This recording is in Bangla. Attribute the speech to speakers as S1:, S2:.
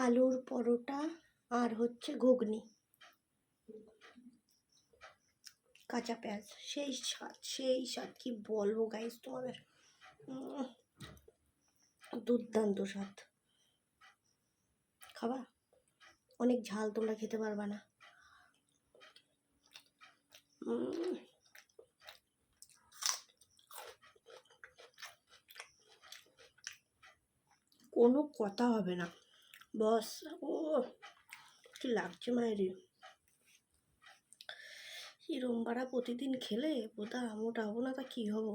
S1: আলুর পরোটা আর হচ্ছে ঘুগনি, কাঁচা পেঁয়াজ, সেই স্বাদ কি বলবো গাইস তোমাদের, দুর্দান্ত স্বাদ। খাবা? অনেক ঝাল, তোমরা খেতে পারবা না। কোনো কথা হবে না বস। ও কি লাগছে মায়ের, এরম বাড়া প্রতিদিন খেলে মোটাবো না, তা কি হবো।